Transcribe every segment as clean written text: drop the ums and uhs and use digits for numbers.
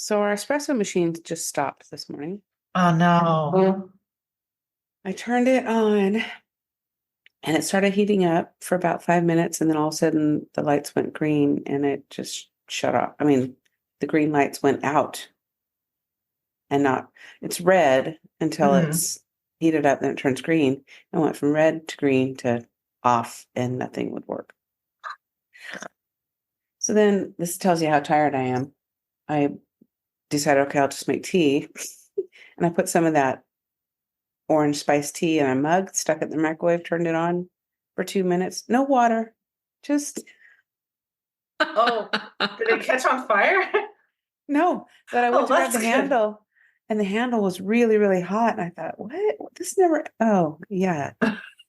So our espresso machine just stopped this morning. Oh no. I turned it on and it started heating up for about 5 minutes, and then all of a sudden the lights went green and it just shut off. I mean, the green lights went out and not, it's red until Mhm. it's heated up, then it turns green. And went from red to green to off, and nothing would work. So then this tells you how tired I am. I decided, okay, I'll just make tea. And I put some of that orange spiced tea in a mug, stuck it in the microwave, turned it on for 2 minutes. No water, just Oh, did it catch on fire? no. But I went Oh, to grab that's the good. handle, and the handle was really, really hot. And I thought, what? This never, oh, yeah.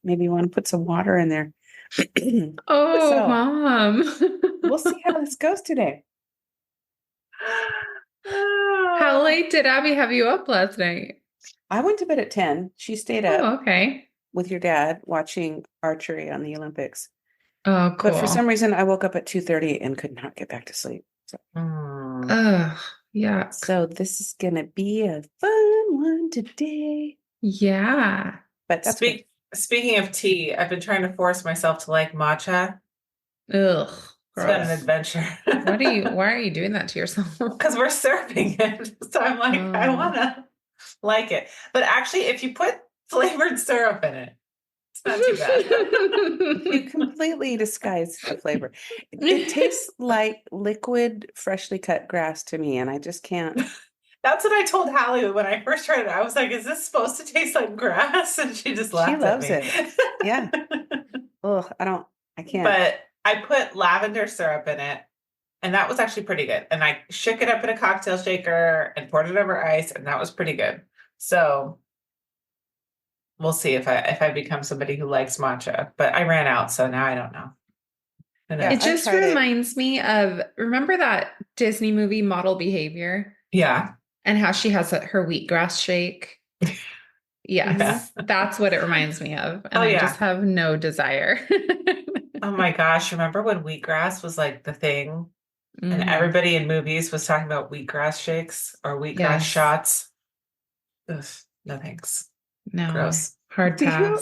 Maybe you want to put some water in there. Oh, So Mom. we'll see how this goes today. How late did Abby have you up last night? I went to bed at 10. She stayed up Oh, okay. with your dad watching archery on the Olympics. Oh, But for some cool. reason, I woke up at 2:30 and could not get back to sleep. So, Ugh, yuck. so this is going to be a fun one today. Yeah. But that's good. Speaking of tea, I've been trying to force myself to like matcha. Ugh, It's been an gross. adventure. Why are you doing that to yourself? Because we're serving it. So I'm like, I want to like it. But actually, if you put flavored syrup in it, it's not too bad. You completely disguise the flavor. It tastes like liquid, freshly cut grass to me, and I just can't. That's what I told Hallie when I first tried it. I was like, is this supposed to taste like grass? And she just She laughed at loves me. it. Yeah. Ugh, I can't. But I put lavender syrup in it, and that was actually pretty good. And I shook it up in a cocktail shaker and poured it over ice, and that was pretty good. So we'll see if I become somebody who likes matcha. But I ran out, so now I don't know. Yeah, It I just tried it. reminds me of, remember that Disney movie Model Behavior? Yeah. And how she has her wheatgrass shake? Yes, that's what it reminds me of. And I just have no desire. Oh my gosh. Remember when wheatgrass was like the thing? And everybody in movies was talking about wheatgrass shakes or wheatgrass shots. Ugh, no thanks. No. Gross. Hard pass.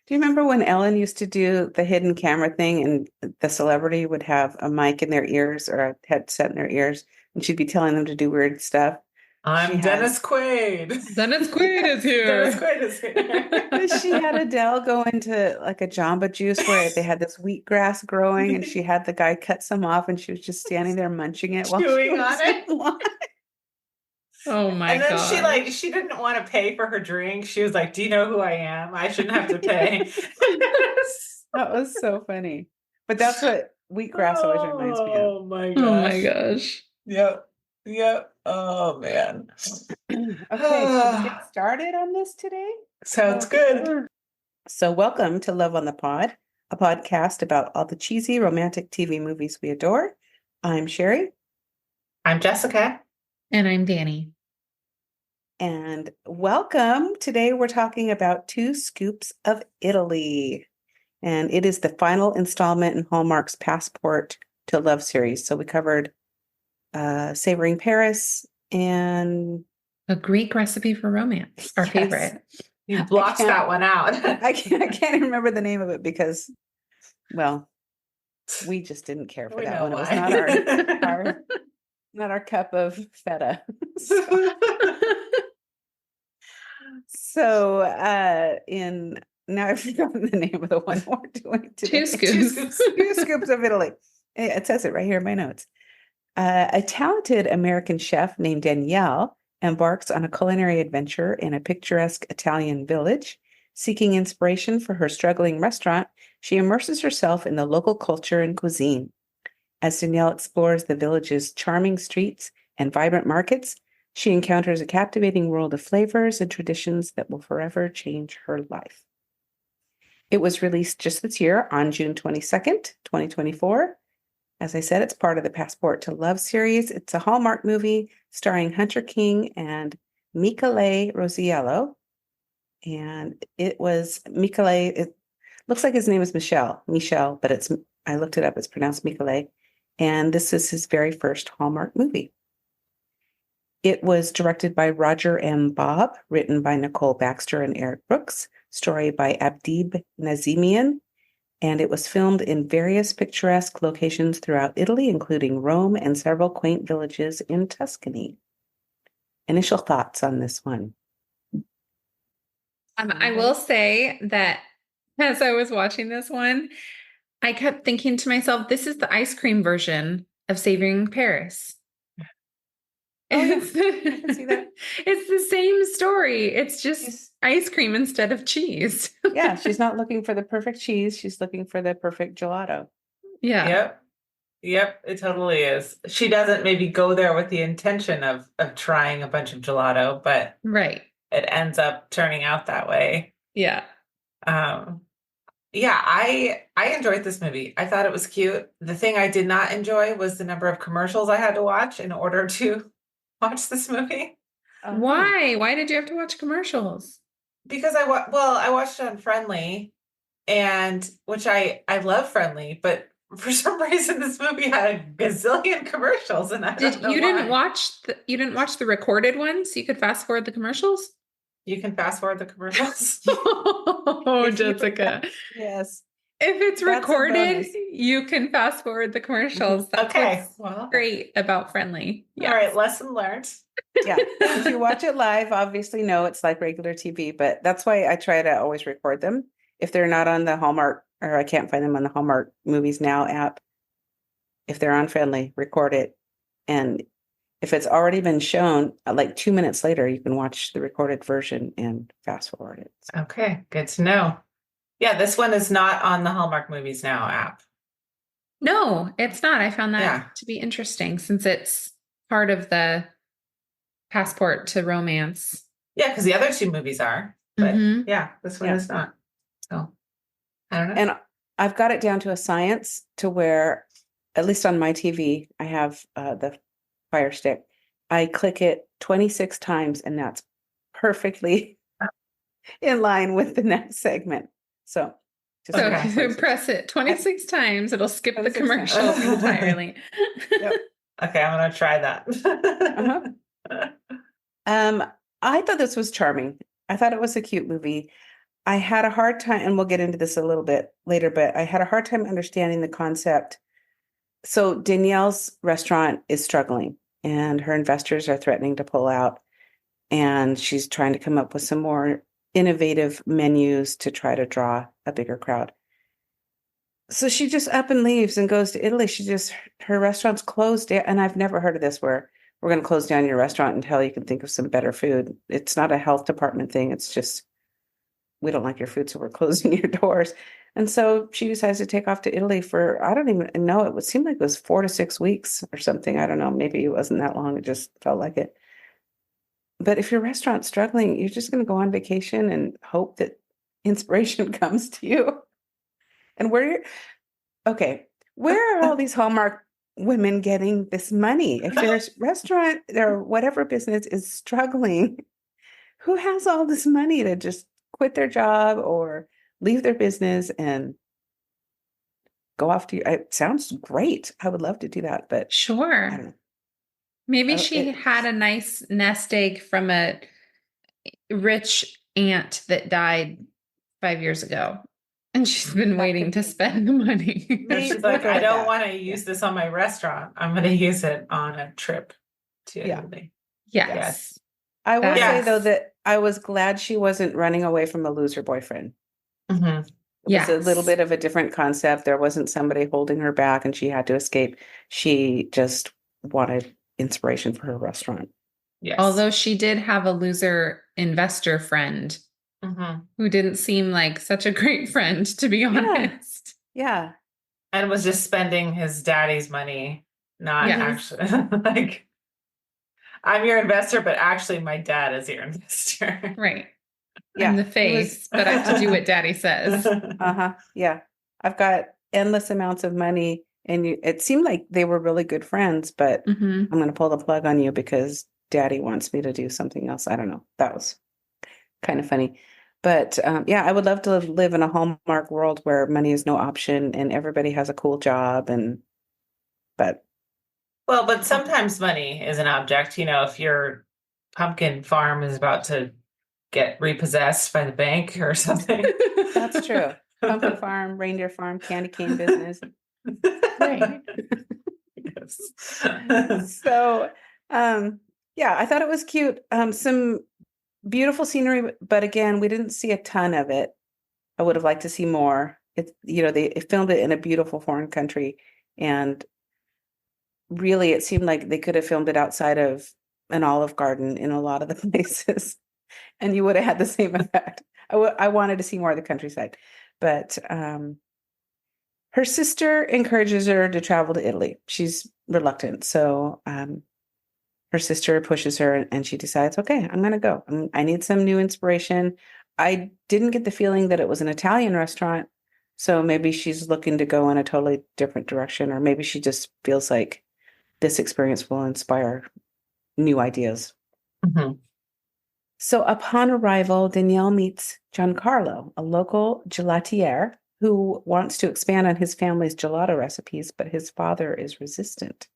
Do you remember when Ellen used to do the hidden camera thing, and the celebrity would have a mic in their ears or a headset in their ears, and she'd be telling them to do weird stuff? I'm Dennis Quaid. Dennis Quaid is here. Dennis Quaid is here. She had Adele go into like a Jamba Juice where they had this wheatgrass growing, and she had the guy cut some off, and she was just standing there munching it while chewing on it. Oh my god. And then she didn't want to pay for her drink. She was like, do you know who I am? I shouldn't have to pay. That was so funny. But that's what wheatgrass always reminds me of. Oh my gosh. Oh my gosh. Yep. Oh man. Okay, so to get started on this today? Sounds good. So welcome to Love on the Pod, a podcast about all the cheesy romantic TV movies we adore. I'm Sherri. I'm Jessica. And I'm Danny. And welcome. Today we're talking about 2 Scoops of Italy. And it is the final installment in Hallmark's Passport to Love series. So we covered Savoring Paris and A Greek Recipe for Romance, our favorite. You blocked that one out. I can't remember the name of it because, well, we just didn't care for that one. Why. It was not not our cup of feta. So now I've forgotten the name of the one we're doing today. 2 scoops. 2 scoops of Italy. It says it right here in my notes. A talented American chef named Danielle embarks on a culinary adventure in a picturesque Italian village. Seeking inspiration for her struggling restaurant, she immerses herself in the local culture and cuisine. As Danielle explores the village's charming streets and vibrant markets, she encounters a captivating world of flavors and traditions that will forever change her life. It was released just this year on June 22nd, 2024. As I said, it's part of the Passport to Love series. It's a Hallmark movie starring Hunter King and Michele Rosiello. And it was Michele, it looks like his name is Michelle, but I looked it up, it's pronounced Michele. And this is his very first Hallmark movie. It was directed by Roger M. Bob, written by Nicole Baxter and Eric Brooks, story by Abdib Nazimian, and it was filmed in various picturesque locations throughout Italy, including Rome and several quaint villages in Tuscany. Initial thoughts on this one? I will say that as I was watching this one, I kept thinking to myself, this is the ice cream version of Savoring Paris. Oh, yeah. I can see that. It's the same story. It's just ice cream instead of cheese. Yeah, she's not looking for the perfect cheese. She's looking for the perfect gelato. Yeah. Yep, it totally is. She doesn't maybe go there with the intention of trying a bunch of gelato, but right. It ends up turning out that way. Yeah. Yeah, I enjoyed this movie. I thought it was cute. The thing I did not enjoy was the number of commercials I had to watch in order to watch this movie. Why? Why did you have to watch commercials? Because I watched it on Friendly, and which I love Friendly, but for some reason this movie had a gazillion commercials, and I don't know why. You didn't watch the recorded ones, so you could fast forward the commercials? You can fast forward the commercials. Oh, Jessica. Yes. If it's recorded, you can fast forward the commercials. That's what's great about Friendly. Yes. All right, lesson learned. Yeah. If you watch it live, obviously no, it's like regular TV, but that's why I try to always record them. If they're not on the Hallmark, or I can't find them on the Hallmark Movies Now app, if they're on Friendly, record it. And if it's already been shown, like 2 minutes later, you can watch the recorded version and fast forward it. So. Okay, good to know. Yeah, this one is not on the Hallmark Movies Now app. No, it's not. I found that to be interesting since it's part of the passport to romance. Yeah, because the other two movies are, but yeah, this one is not. So I don't know. And I've got it down to a science to where, at least on my TV, I have the Fire Stick. I click it 26 times, and that's perfectly in line with the next segment. So if you press it 26 times, it'll skip the commercials entirely. Yep. Okay, I'm gonna try that. I thought this was charming. I thought it was a cute movie. I had a hard time, and we'll get into this a little bit later, but I had a hard time understanding the concept. So Danielle's restaurant is struggling, and her investors are threatening to pull out, and she's trying to come up with some more innovative menus to try to draw a bigger crowd. So she just up and leaves and goes to Italy. Her restaurant's closed, and I've never heard of this where we're going to close down your restaurant until you can think of some better food. It's not a health department thing. It's just, we don't like your food, so we're closing your doors. And so she decides to take off to Italy for, I don't even know, it would seem like it was 4 to 6 weeks or something. I don't know. Maybe it wasn't that long. It just felt like it. But if your restaurant's struggling, you're just going to go on vacation and hope that inspiration comes to you. And where are all these Hallmark women getting this money? If their restaurant or whatever business is struggling, who has all this money to just quit their job or leave their business and go off to it sounds great. I would love to do that, but sure. I don't know. Maybe she had a nice nest egg from a rich aunt that died 5 years ago. And she's been waiting to spend the money. She's like, I don't want to use this on my restaurant. I'm going to use it on a trip to Italy. Yes. I will say, though, that I was glad she wasn't running away from a loser boyfriend. Mm-hmm. It was a little bit of a different concept. There wasn't somebody holding her back and she had to escape. She just wanted inspiration for her restaurant. Yes. Although she did have a loser investor friend who didn't seem like such a great friend, to be honest. Yeah. And was just spending his daddy's money, not actually like, I'm your investor, but actually my dad is your investor. Right. Yeah. I'm the face, but I have to do what daddy says. Yeah. I've got endless amounts of money, and it seemed like they were really good friends, but I'm going to pull the plug on you because daddy wants me to do something else. I don't know. That was kind of funny. But I would love to live in a Hallmark world where money is no option and everybody has a cool job. But Well, but sometimes money is an object, if your pumpkin farm is about to get repossessed by the bank or something. That's true. Pumpkin farm, reindeer farm, candy cane business. Right. Yes. So, yeah, I thought it was cute. Some beautiful scenery, but again, we didn't see a ton of it. I would have liked to see more. They filmed it in a beautiful foreign country, and really, it seemed like they could have filmed it outside of an Olive Garden in a lot of the places, and you would have had the same effect. I wanted to see more of the countryside, but her sister encourages her to travel to Italy. She's reluctant, so her sister pushes her, and she decides, okay, I'm going to go. I need some new inspiration. I didn't get the feeling that it was an Italian restaurant, so maybe she's looking to go in a totally different direction, or maybe she just feels like this experience will inspire new ideas. Mm-hmm. So upon arrival, Danielle meets Giancarlo, a local gelatier who wants to expand on his family's gelato recipes, but his father is resistant.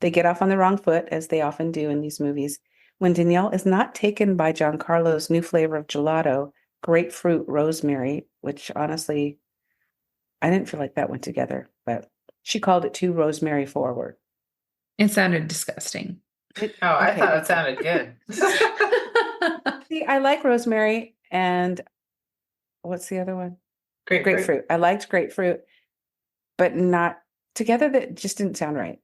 They get off on the wrong foot, as they often do in these movies, when Danielle is not taken by Giancarlo's new flavor of gelato, grapefruit rosemary, which honestly, I didn't feel like that went together, but she called it too rosemary forward. It sounded disgusting. I thought it sounded good. See, I like rosemary, and what's the other one? Grapefruit. I liked grapefruit, but not together. That just didn't sound right.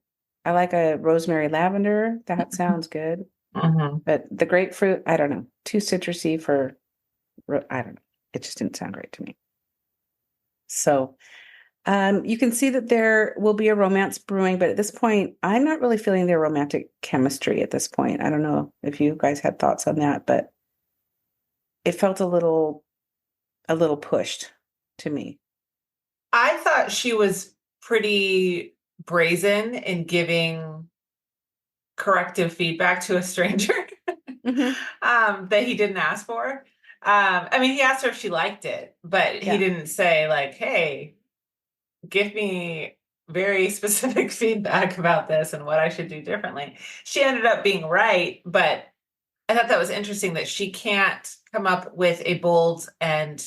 I like a rosemary lavender. That sounds good. Mm-hmm. But the grapefruit, I don't know. Too citrusy for, I don't know. It just didn't sound right to me. So you can see that there will be a romance brewing, but at this point, I'm not really feeling their romantic chemistry at this point. I don't know if you guys had thoughts on that, but it felt a little pushed to me. I thought she was pretty brazen in giving corrective feedback to a stranger that he didn't ask for. I mean, he asked her if she liked it, but he didn't say like, hey, give me very specific feedback about this and what I should do differently. She ended up being right, but I thought that was interesting that she can't come up with a bold and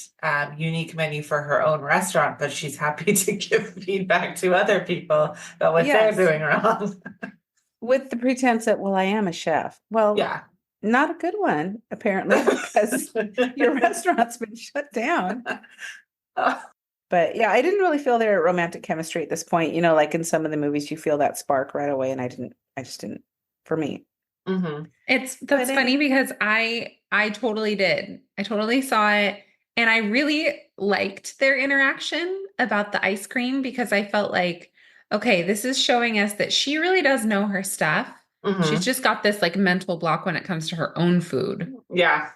unique menu for her own restaurant, but she's happy to give feedback to other people about what they're doing wrong. With the pretense that, well, I am a chef. Well, yeah. Not a good one, apparently, because your restaurant's been shut down. But yeah, I didn't really feel their romantic chemistry at this point. Like in some of the movies, you feel that spark right away, and I just didn't, for me. Mm-hmm. That's funny because I totally did. I totally saw it, and I really liked their interaction about the ice cream because I felt like, okay, this is showing us that she really does know her stuff. Mm-hmm. She's just got this like mental block when it comes to her own food. Yeah.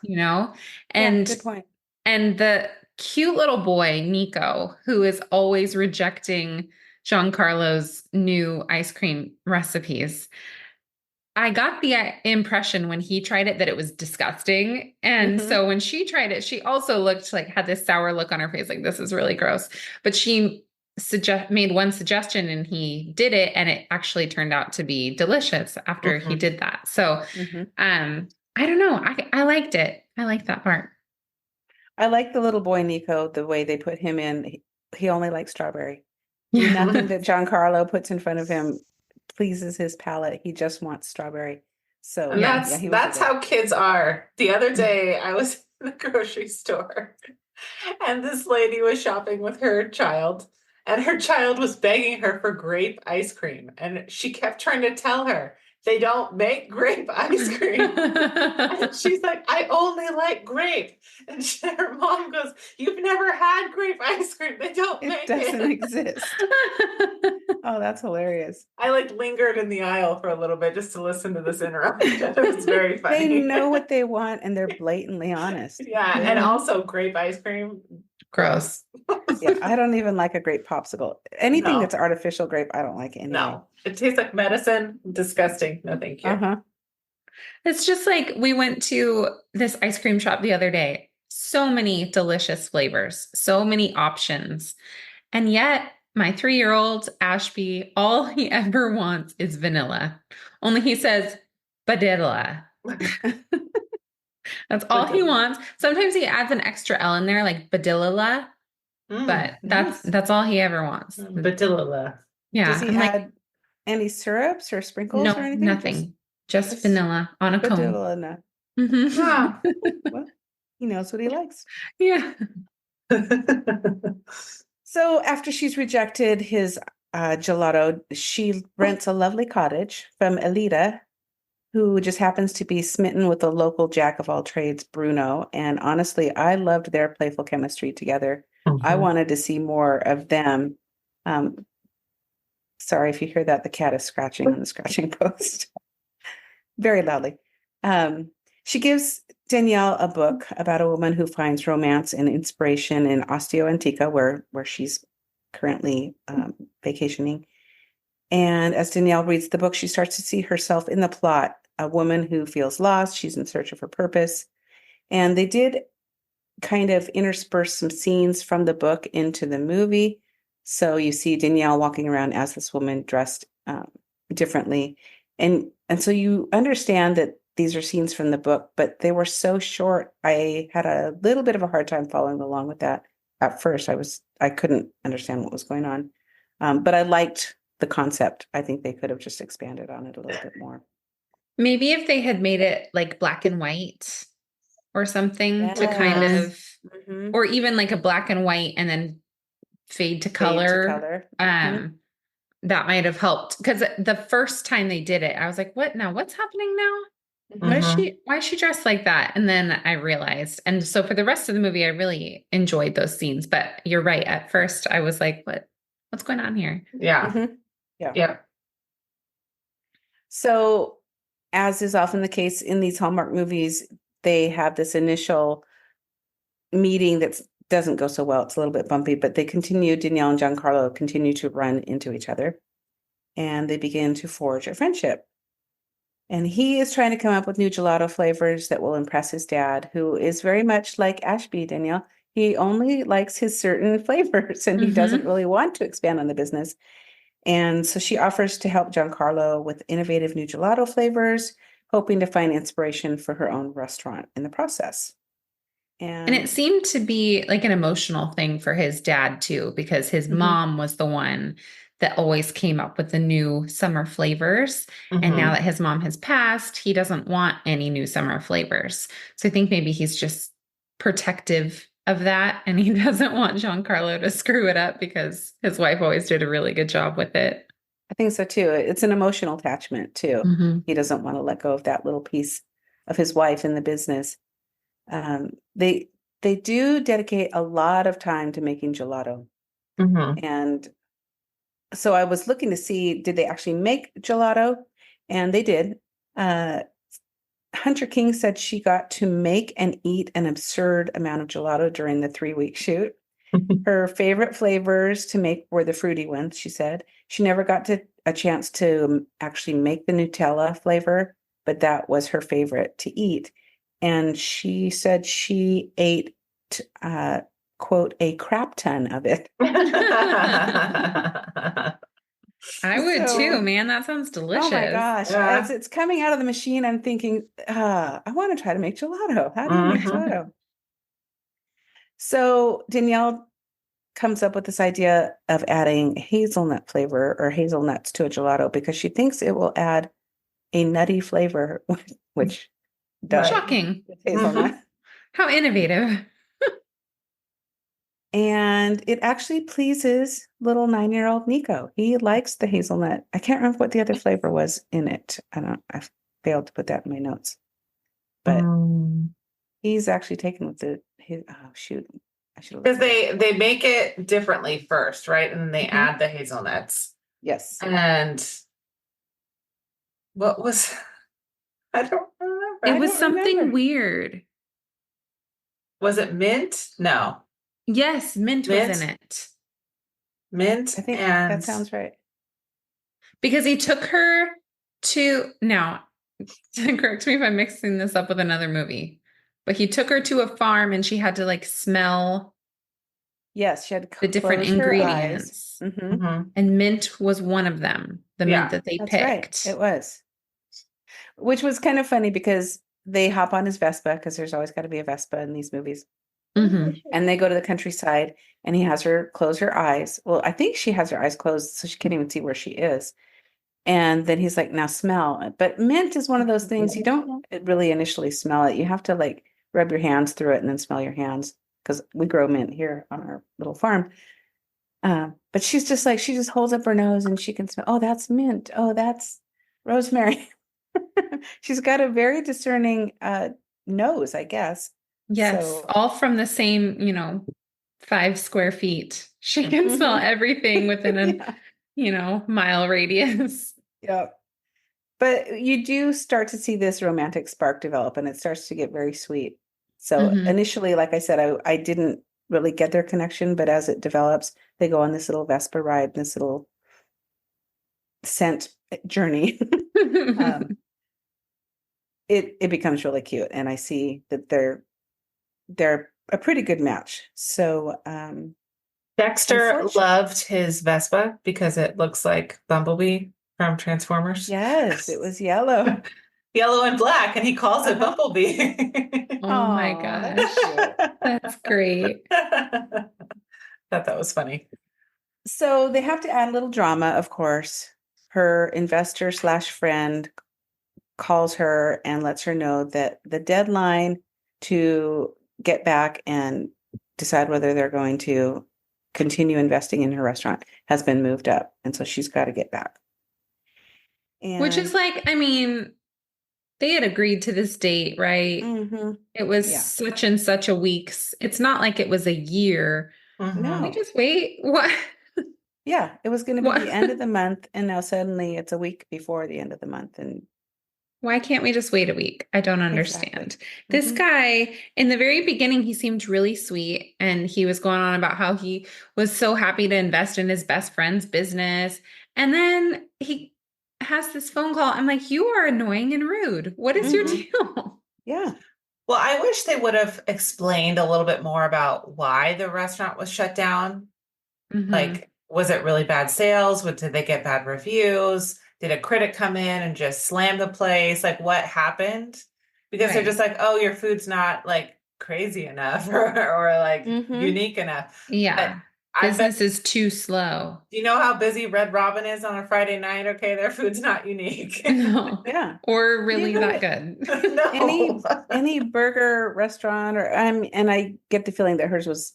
And good point. And the cute little boy, Nico, who is always rejecting Giancarlo's new ice cream recipes. I got the impression when he tried it that it was disgusting. And so when she tried it, she also looked like had this sour look on her face, like this is really gross. But she made one suggestion and he did it, and it actually turned out to be delicious after he did that. So I don't know. I liked it. I liked that part. I like the little boy Nico, the way they put him in. He only likes strawberry. Nothing that Giancarlo puts in front of him pleases his palate. He just wants strawberry. So and that's how kids are. The other day I was in the grocery store and this lady was shopping with her child, and her child was begging her for grape ice cream, and she kept trying to tell her they don't make grape ice cream. And she's like, I only like grape. And her mom goes, you've never had grape ice cream. They don't make it. It doesn't exist. Oh, that's hilarious. I lingered in the aisle for a little bit just to listen to this interruption. It was very funny. They know what they want and they're blatantly honest. Yeah. And also grape ice cream. Gross. Yeah, I don't even like a grape popsicle. Anything that's artificial grape, I don't like anyway. No, it tastes like medicine. Disgusting. No, thank you. It's just like we went to this ice cream shop the other day. So many delicious flavors, so many options. And yet my 3-year-old Ashby, all he ever wants is vanilla. Only he says vanilla. That's all he wants. Sometimes he adds an extra L in there, like badilla, but nice. that's all he ever wants. Badilla. Yeah. Does he I'm like, add any syrups or sprinkles or no, anything? nothing. Just just vanilla on a cone. vanilla. Mhm. Ah. Well, he knows what he likes. Yeah. So after she's rejected his gelato, she rents a lovely cottage from Elita, who just happens to be smitten with the local jack of all trades, Bruno. And honestly, I loved their playful chemistry together. I wanted to see more of them. Sorry if you hear that, the cat is scratching on the scratching post very loudly. She gives Danielle a book about a woman who finds romance and inspiration in Osteo Antica, where she's currently vacationing. And as Danielle reads the book, she starts to see herself in the plot, a woman who feels lost. She's in search of her purpose. And they did kind of intersperse some scenes from the book into the movie. So you see Danielle walking around as this woman dressed differently. And so you understand that these are scenes from the book, but they were so short. I had a little bit of a hard time following along with that. At first, I couldn't understand what was going on. But I liked the concept. I think they could have just expanded on it a little bit more. Maybe if they had made it like black and white or something to kind of, or even like a black and white and then fade to color. That might have helped, because the first time they did it, I was like, what now? What's happening now? Why is she dressed like that? And then I realized. And so for the rest of the movie, I really enjoyed those scenes. But you're right. At first I was like, what's going on here? Yeah. Yeah. So, as is often the case in these Hallmark movies, they have this initial meeting that doesn't go so well. It's a little bit bumpy, but Danielle and Giancarlo continue to run into each other, and they begin to forge a friendship. And he is trying to come up with new gelato flavors that will impress his dad, who is very much like Ashby, Danielle. He only likes his certain flavors, and he doesn't really want to expand on the business. And so she offers to help Giancarlo with innovative new gelato flavors, hoping to find inspiration for her own restaurant in the process. And it seemed to be like an emotional thing for his dad too, because his mom was the one that always came up with the new summer flavors. And now that his mom has passed, he doesn't want any new summer flavors. So I think maybe he's just protective of that. And he doesn't want Giancarlo to screw it up because his wife always did a really good job with it. I think so too. It's an emotional attachment too. He doesn't want to let go of that little piece of his wife in the business. They do dedicate a lot of time to making gelato. And so I was looking to see, did they actually make gelato? And they did. Hunter King said she got to make and eat an absurd amount of gelato during the 3-week shoot. Her favorite flavors to make were the fruity ones, she said. She never got a chance to actually make the Nutella flavor, but that was her favorite to eat. And she said she ate, quote, a crap ton of it. I would too, man. That sounds delicious. Oh my gosh. Yeah. As it's coming out of the machine, I'm thinking, I want to try to make gelato. How do you make gelato? So Danielle comes up with this idea of adding hazelnut flavor or hazelnuts to a gelato because she thinks it will add a nutty flavor, which does. Shocking. Hazelnut. How innovative. And it actually pleases little 9-year-old Nico. He likes the hazelnut. I can't remember what the other flavor was in it. I failed to put that in my notes. But he's actually taken with oh shoot. I should have Because they make it differently first, right? And then they add the hazelnuts. Yes. And what was I don't remember. It was something weird. Was it mint? No. Yes, mint was in it. Mint. I think and that sounds right. Because he took her to, now, correct me if I'm mixing this up with another movie, but he took her to a farm and she had to like smell Yes, she had the different closed her eyes. ingredients. And mint was one of them, the mint that they That's picked. right. It was. Which was kind of funny because they hop on his Vespa because there's always got to be a Vespa in these movies. And they go to the countryside and he has her close her eyes. Well, I think she has her eyes closed so she can't even see where she is. And then he's like, now smell. But mint is one of those things you don't really initially smell it. You have to like rub your hands through it and then smell your hands because we grow mint here on our little farm. But she's just like, she just holds up her nose and she can smell, oh, that's mint. Oh, that's rosemary. She's got a very discerning nose, I guess. Yes, So, all from the same, 5 square feet. She can smell everything within a, mile radius. yeah. But you do start to see this romantic spark develop and it starts to get very sweet. So initially, like I said, I didn't really get their connection, but as it develops, they go on this little Vespa ride, this little scent journey. It becomes really cute, and I see that they're a pretty good match. So Dexter loved his Vespa because it looks like Bumblebee from Transformers. Yes, it was yellow. Yellow and black, and he calls it Bumblebee. Oh my gosh. That's great. Thought that was funny. So they have to add a little drama, of course. Her investor / friend calls her and lets her know that the deadline to get back and decide whether they're going to continue investing in her restaurant has been moved up. And so she's got to get back. And which is like, I mean, they had agreed to this date, right? It was such and such a week's. It's not like it was a year. No. We just wait. What? Yeah, it was going to be the end of the month. And now suddenly it's a week before the end of the month. And why can't we just wait a week? I don't understand. This guy, in the very beginning, he seemed really sweet. And he was going on about how he was so happy to invest in his best friend's business. And then he has this phone call. I'm like, you are annoying and rude. What is your deal? Yeah. Well, I wish they would have explained a little bit more about why the restaurant was shut down. Like, was it really bad sales? Did they get bad reviews? Did a critic come in and just slam the place? Like, what happened? Because they're just like, oh, your food's not like crazy enough or like unique enough. Yeah. Business is too slow. Do you know how busy Red Robin is on a Friday night? Okay, their food's not unique. No. Yeah. Or really that good. No. Any burger restaurant and I get the feeling that hers was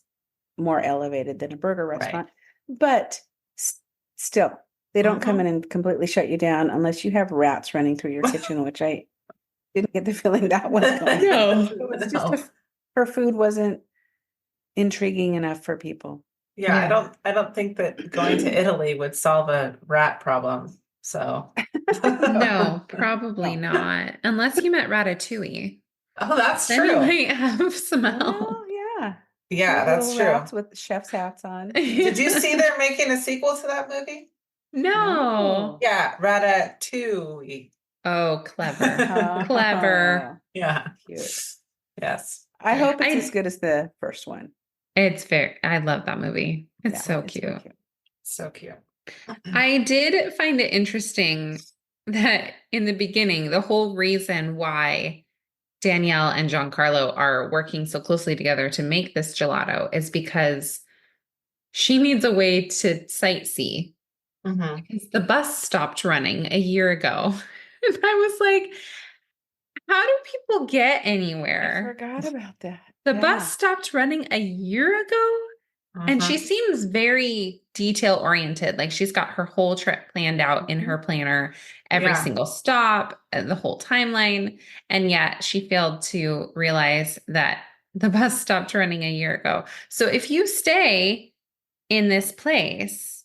more elevated than a burger restaurant. But still, they don't come in and completely shut you down unless you have rats running through your kitchen, which I didn't get the feeling that was going on. It was just her food wasn't intriguing enough for people. Yeah, I don't think that going to Italy would solve a rat problem. So no, probably not. Unless you met Ratatouille. Oh, that's then true. You might have smell. Oh, yeah. Yeah, that's true. Rats with chef's hats on. Did you see they're making a sequel to that movie? No. Yeah, Ratatouille. Oh, clever. Clever. Yeah. Cute. Yes. I hope it's as good as the first one. It's I love that movie. It's so cute. So cute. I did find it interesting that in the beginning, the whole reason why Danielle and Giancarlo are working so closely together to make this gelato is because she needs a way to sightsee. Because the bus stopped running a year ago. And I was like, how do people get anywhere? I forgot about that. The bus stopped running a year ago. And she seems very detail oriented. Like she's got her whole trip planned out in her planner, every single stop, the whole timeline. And yet she failed to realize that the bus stopped running a year ago. So if you stay in this place,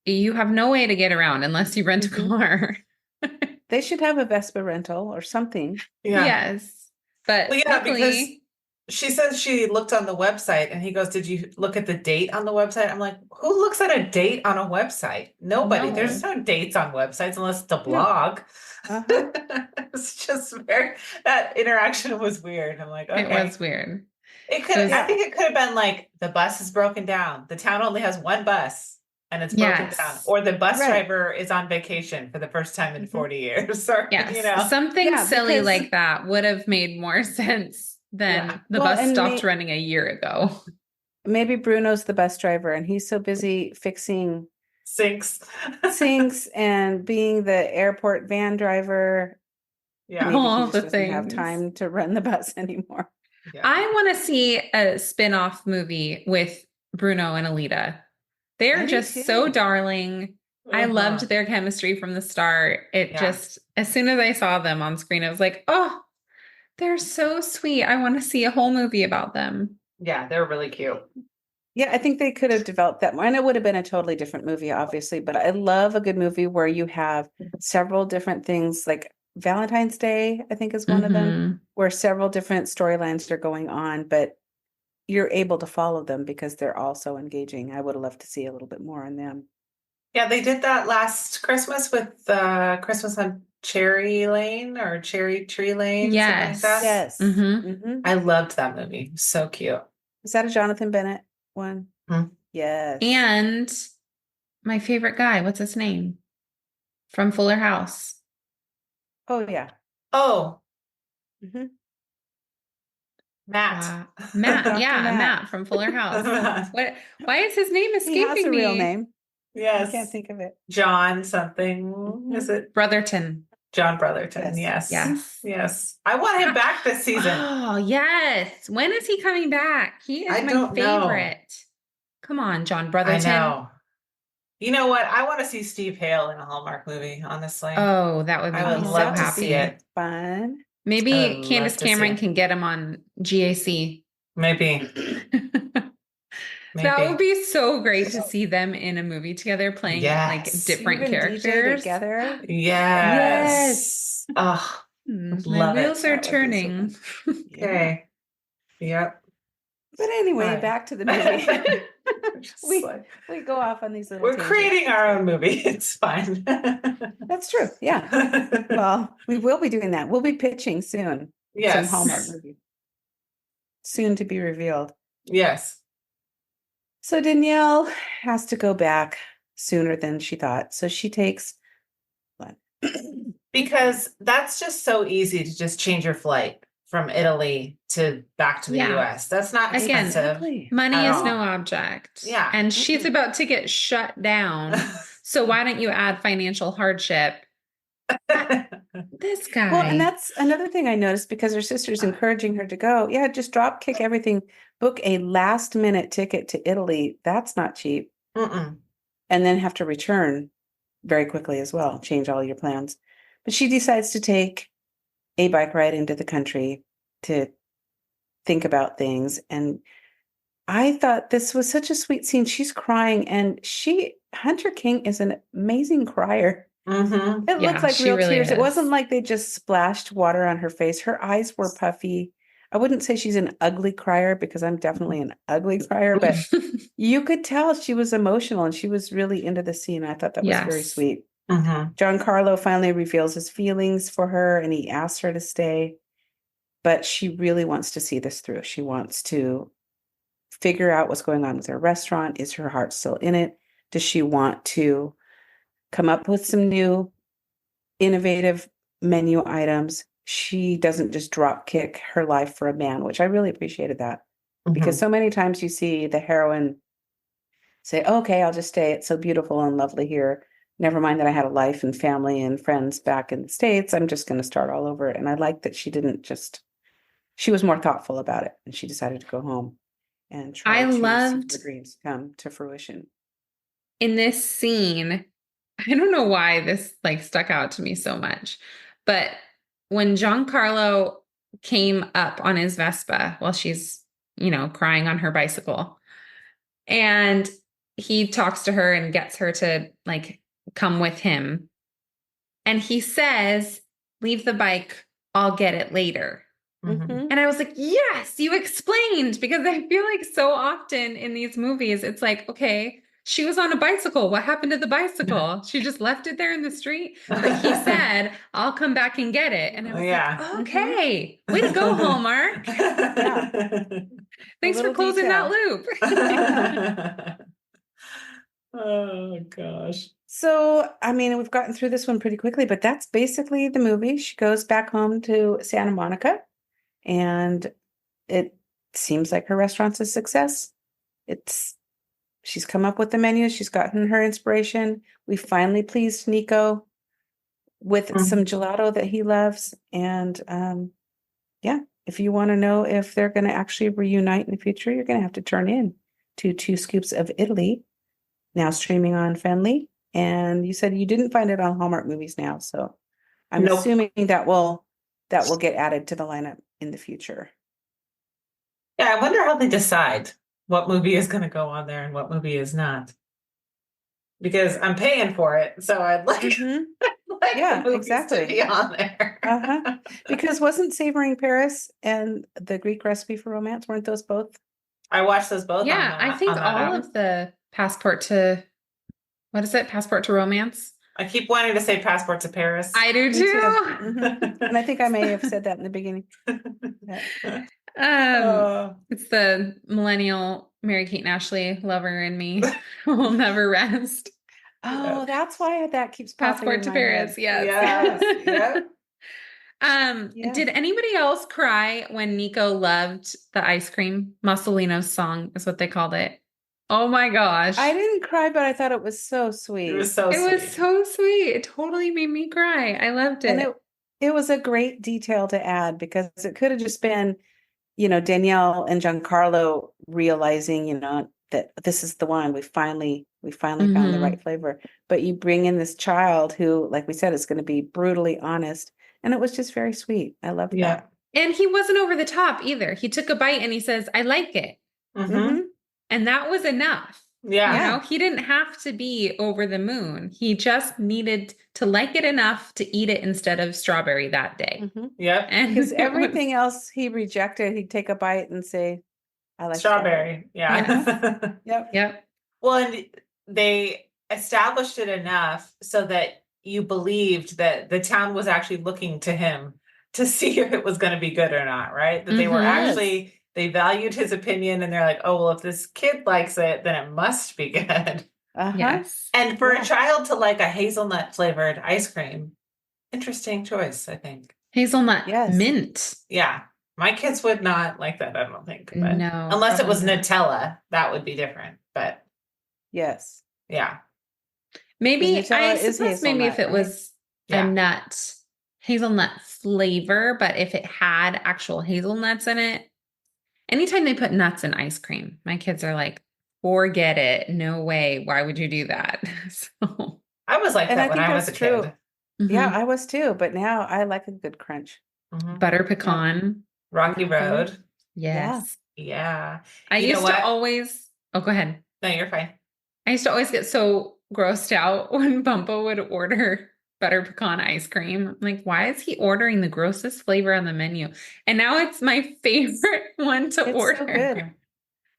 you have no way to get around unless you rent a car. They should have a Vespa rental or something. Yeah. Yes. But because she says she looked on the website and he goes, did you look at the date on the website? I'm like, who looks at a date on a website? Nobody. No. There's no dates on websites unless it's a blog. It's just that interaction was weird. I'm like, okay. It was weird. It could, I think it could have been like the bus is broken down. The town only has one bus and it's broken down. Or the bus driver is on vacation for the first time in 40 years. Or, something silly like that would have made more sense than the bus stopped running a year ago. Maybe Bruno's the bus driver and he's so busy fixing sinks and being the airport van driver. Yeah. Maybe he just doesn't have time to run the bus anymore. Yeah. I want to see a spin-off movie with Bruno and Alita. They're just so darling. I loved their chemistry from the start. It just, as soon as I saw them on screen, I was like, oh, they're so sweet. I want to see a whole movie about them. Yeah, they're really cute. Yeah, I think they could have developed that more. And it would have been a totally different movie, obviously. But I love a good movie where you have several different things, like Valentine's Day, I think is one of them, where several different storylines are going on, but you're able to follow them because they're all so engaging. I would have loved to see a little bit more on them. Yeah, they did that last Christmas with Christmas on Cherry Lane or Cherry Tree Lane. Yes. Something like that. Yes. I loved that movie. So cute. Is that a Jonathan Bennett one? Yes. And my favorite guy, what's his name? From Fuller House. Oh, yeah. Oh. Matt. Matt from Fuller House. Why is his name escaping he has a me? real name. Yes. I can't think of it. John something. Is it? Brotherton. John Brotherton. Yes. I want him back this season. Oh, yes. When is he coming back? He is my favorite. Come on, John Brotherton. I know. You know what? I want to see Steve Hale in a Hallmark movie, honestly. Oh, that would be I would love to see it. Fun. Maybe Candace Cameron can get him on GAC. Maybe. That would be so great to see them in a movie together playing like different characters. DJ together. Yes. Oh, my wheels are turning. Okay. Yep. But anyway, back to the movie. we go off on these little tangents. Creating our own movie. It's fine. That's true. Yeah. Well, we will be doing that. We'll be pitching soon. Yes. Some Hallmark movie. Soon to be revealed. Yes. So Danielle has to go back sooner than she thought. So she takes what? Because that's just so easy to just change your flight from Italy to back to the US. That's not expensive. Money is no object. Yeah. And she's about to get shut down. So why don't you add financial hardship? This guy. Well, and that's another thing I noticed because her sister's encouraging her to go. Yeah, just drop kick everything. Book a last minute ticket to Italy. That's not cheap. And then have to return very quickly as well. Change all your plans. But she decides to take a bike ride into the country to think about things. And I thought this was such a sweet scene. She's crying and Hunter King is an amazing crier. It looked like real tears. It wasn't like they just splashed water on her face. Her eyes were puffy. I wouldn't say she's an ugly crier because I'm definitely an ugly crier, but you could tell she was emotional and she was really into the scene. I thought that was very sweet. Giancarlo finally reveals his feelings for her and he asks her to stay, but she really wants to see this through. She wants to figure out what's going on with her restaurant. Is her heart still in it? Does she want to come up with some new innovative menu items? She doesn't just drop kick her life for a man, which I really appreciated that because so many times you see the heroine say, okay, I'll just stay. It's so beautiful and lovely here. Never mind that I had a life and family and friends back in the States. I'm just going to start all over. And I like that she didn't just, she was more thoughtful about it and she decided to go home and try to see her dreams come to fruition. In this scene, I don't know why this like stuck out to me so much, but when Giancarlo came up on his Vespa while she's, crying on her bicycle, and he talks to her and gets her to like come with him, and he says, "Leave the bike, I'll get it later." And I was like, yes, you explained, because I feel like so often in these movies, it's like, okay, she was on a bicycle. What happened to the bicycle? She just left it there in the street. But he said, I'll come back and get it. And I was Yeah. like, okay, way to go, Hallmark. Yeah. Thanks for little closing that detail. loop. Oh gosh. So, I mean, we've gotten through this one pretty quickly, but that's basically the movie. She goes back home to Santa Monica, and it seems like her restaurant's a success. She's come up with the menu. She's gotten her inspiration. We finally pleased Nico with some gelato that he loves. And yeah, if you want to know if they're going to actually reunite in the future, you're going to have to turn in to 2 Scoops of Italy, now streaming on Fenley. And you said you didn't find it on Hallmark Movies now, so I'm Nope. assuming that will get added to the lineup in the future. Yeah, I wonder how they decide what movie is going to go on there and what movie is not. Because I'm paying for it, so I'd like, like Yeah, the movies exactly. to be on there. Because wasn't Savoring Paris and the Greek Recipe for Romance, weren't those both? I watched those both. Yeah, I think all of the Passport to Romance. I keep wanting to say Passport to Paris. I do Me too. And I think I may have said that in the beginning. It's the millennial Mary-Kate and Ashley lover in me will never rest. Oh, that's why that keeps popping Passport in to my Paris. head. Yes. Yes. Did anybody else cry when Nico loved the ice cream? Mussolino's song is what they called it. Oh my gosh. I didn't cry, but I thought it was so sweet. It was so It sweet. was so sweet. It totally made me cry. I loved it. And it was a great detail to add, because it could have just been, Danielle and Giancarlo realizing, that this is the one. We finally found the right flavor. But you bring in this child who, like we said, is going to be brutally honest. And it was just very sweet. I loved that. And he wasn't over the top either. He took a bite and he says, I like it. And that was enough. Yeah. He didn't have to be over the moon. He just needed to like it enough to eat it instead of strawberry that day. Yep. And because everything else he rejected, he'd take a bite and say, I like strawberry. Yeah. Yep. Well, and they established it enough so that you believed that the town was actually looking to him to see if it was going to be good or not, right? That they were actually, they valued his opinion, and they're like, oh, well, if this kid likes it, then it must be good. Yes. And for a child to like a hazelnut flavored ice cream, interesting choice, I think. Hazelnut mint. Yeah. My kids would not like that, I don't think. But No. unless it was not. Nutella, that would be different. But yes. Yeah. Maybe, Nutella I is suppose maybe if it hazelnut, was a nut, hazelnut flavor, but if it had actual hazelnuts in it, anytime they put nuts in ice cream, my kids are like, forget it. No way. Why would you do that? So I was like that when I was a kid. Yeah, I was too. But now I like a good crunch. Butter pecan. Rocky Road. Yes. Yeah. I used to always, go ahead. No, you're fine. I used to always get so grossed out when Bumpo would order butter pecan ice cream. I'm like, why is he ordering the grossest flavor on the menu? And now it's my favorite one to order. So good.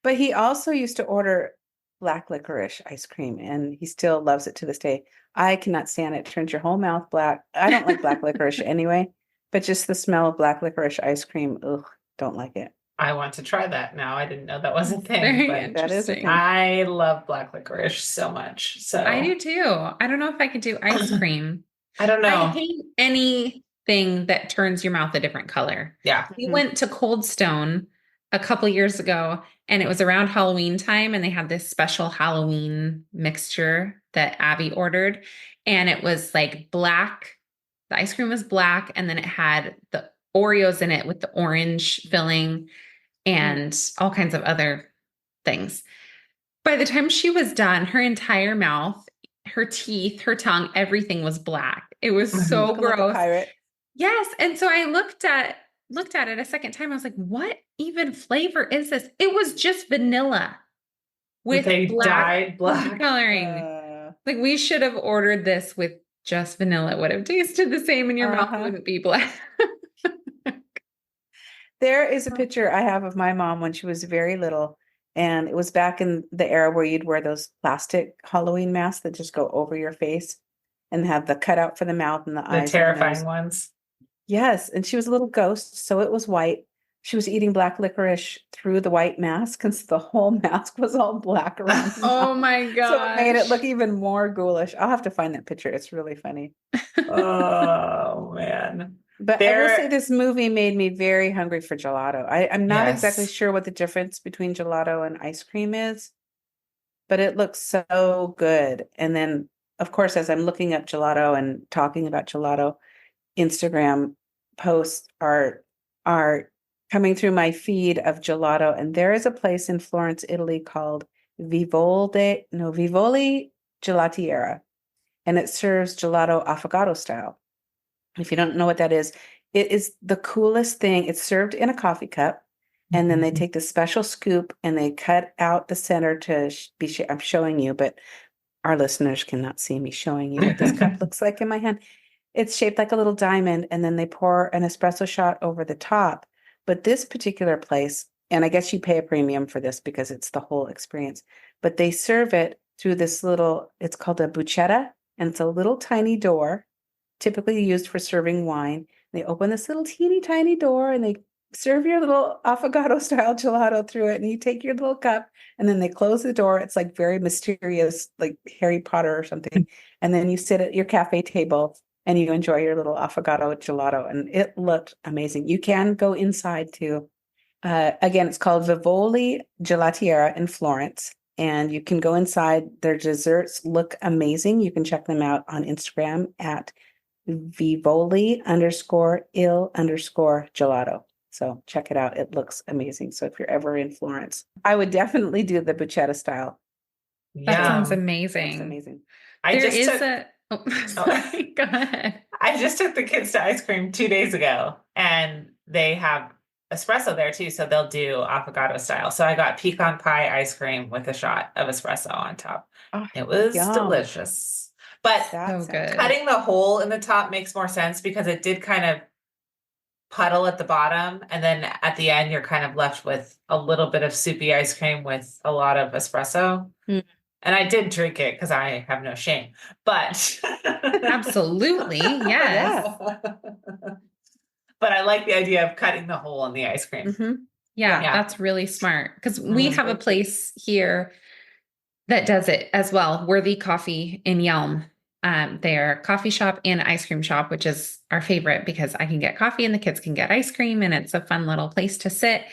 But he also used to order black licorice ice cream, and he still loves it to this day. I cannot stand it. It turns your whole mouth black. I don't like black licorice anyway, but just the smell of black licorice ice cream, ugh, don't like it. I want to try that now. I didn't know that was a thing. But that is a thing. I love black licorice so much. So I do too. I don't know if I could do ice cream. I don't know. I hate anything that turns your mouth a different color. Yeah. We went to Cold Stone a couple years ago, and it was around Halloween time, and they had this special Halloween mixture that Abby ordered, and it was like black. The ice cream was black, and then it had the Oreos in it with the orange filling and all kinds of other things. By the time she was done, her entire mouth, her teeth, her tongue, everything was black. It was so gross. Like a pirate. Yes. And so I looked at it a second time. I was like, what even flavor is this? It was just vanilla with dyed black coloring. Like, we should have ordered this with just vanilla. It would have tasted the same, and your mouth wouldn't be black. There is a picture I have of my mom when she was very little, And it was back in the era where you'd wear those plastic Halloween masks that just go over your face and have the cutout for the mouth and the The eyes and the nose. terrifying ones. Yes, and she was a little ghost, so it was white. She was eating black licorice through the white mask, and so the whole mask was all black around her Oh mouth. my So it made it look gosh. even more ghoulish. I'll have to find that picture. It's really funny. Oh man. But I will say There, this movie made me very hungry for gelato. I'm not exactly yes. sure what the difference between gelato and ice cream is, but it looks so good. And then, of course, as I'm looking up gelato and talking about gelato, Instagram posts are coming through my feed of gelato, and there is a place in Florence, Italy called Vivoli Gelatiera, and it serves gelato affogato style. If you don't know what that is, it is the coolest thing. It's served in a coffee cup, and then they take the special scoop and they cut out the center to I'm showing you, but our listeners cannot see me showing you what this cup looks like in my hand. It's shaped like a little diamond, and then they pour an espresso shot over the top. But this particular place, and I guess you pay a premium for this because it's the whole experience, but they serve it through this little, it's called a bucetta, and it's a little tiny door, typically used for serving wine. They open this little teeny tiny door and they serve your little affogato style gelato through it, and you take your little cup and then they close the door. It's like very mysterious, like Harry Potter or something. And then you sit at your cafe table and you enjoy your little affogato gelato, and it looked amazing. You can go inside too. Again, it's called Vivoli Gelatiera in Florence, and you can go inside. Their desserts look amazing. You can check them out on Instagram at Vivoli_il_gelato. So check it out. It looks amazing. So if you're ever in Florence, I would definitely do the bucetta style. That sounds Yum. Looks amazing. amazing. I There just is took a sorry, go ahead. I just took the kids to ice cream 2 days ago, and they have espresso there too, so they'll do affogato style. So I got pecan pie ice cream with a shot of espresso on top. Oh, It was yum. delicious. But That So sounds good. cutting the hole in the top makes more sense because it did kind of puddle at the bottom, and then at the end you're kind of left with a little bit of soupy ice cream with a lot of espresso. Mm. And I did drink it because I have no shame. But Absolutely, yes. But I like the idea of cutting the hole in the ice cream. Mhm. Yeah, Yeah. that's really smart because we Mhm. have a place here that does it as well. Worthy Coffee in Yelm. They're a coffee shop and ice cream shop, which is our favorite because I can get coffee and the kids can get ice cream, and it's a fun little place to sit.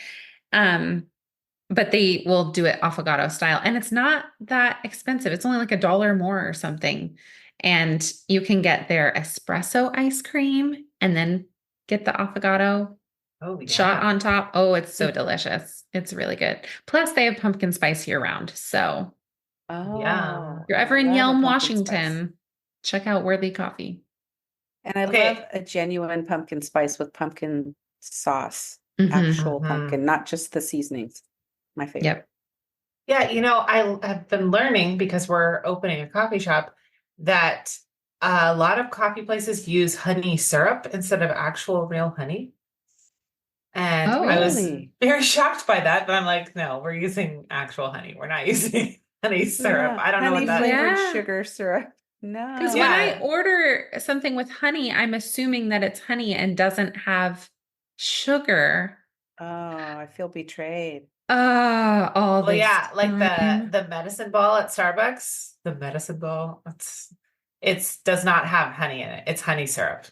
But they will do it affogato style, and it's not that expensive. It's only like $1 more or something, and you can get their espresso ice cream and then get the affogato Oh, yeah. shot on top. Oh, it's so delicious. It's really good. Plus, they have pumpkin spice year round. So Oh, if you're I ever in love a Yelm, pumpkin spice. Washington, check out Worthy Coffee. And I Okay. love a genuine pumpkin spice with pumpkin sauce, Mhm. actual Mhm. pumpkin, not just the seasonings. My favorite. Yep. Yeah, I have been learning because we're opening a coffee shop that a lot of coffee places use honey syrup instead of actual real honey. And Oh. I was Really? very shocked by that, but I'm like, no, we're using actual honey. We're not using honey syrup. Yeah, I don't know honey what that is. flavored Yeah. sugar syrup. Because No. when I Yeah. order something with honey, I'm assuming that it's honey and doesn't have sugar. Oh, I feel betrayed. All Well, this yeah, like time. the medicine ball at Starbucks, the medicine ball, it's does not have honey in it. It's honey syrup.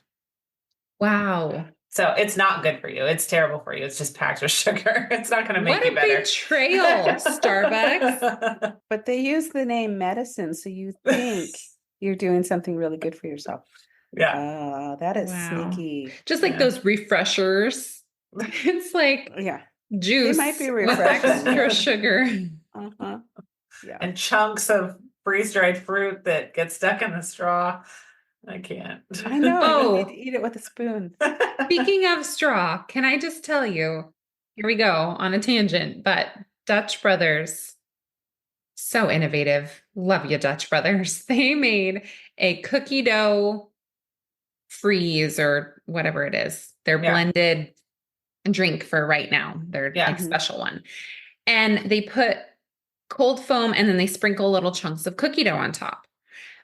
Wow. So it's not good for you. It's terrible for you. It's just packed with sugar. It's not going to make What you a better. betrayal, Starbucks. But they use the name medicine, so you think you're doing something really good for yourself. Yeah. Oh, that is Wow. sneaky. Just like Yeah. those refreshers. It's like Yeah. juice might be with refreshing, extra yeah. sugar. Uh-huh. Yeah. And chunks of freeze-dried fruit that get stuck in the straw. I can't. I know. Oh. You need to eat it with a spoon. Speaking of straw, can I just tell you? Here we go on a tangent, but Dutch Brothers, so innovative. Love you, Dutch Brothers. They made a cookie dough freeze or whatever it is, their Yeah. blended drink for right now, their Yeah. like special one. and they put cold foam and then they sprinkle little chunks of cookie dough on top.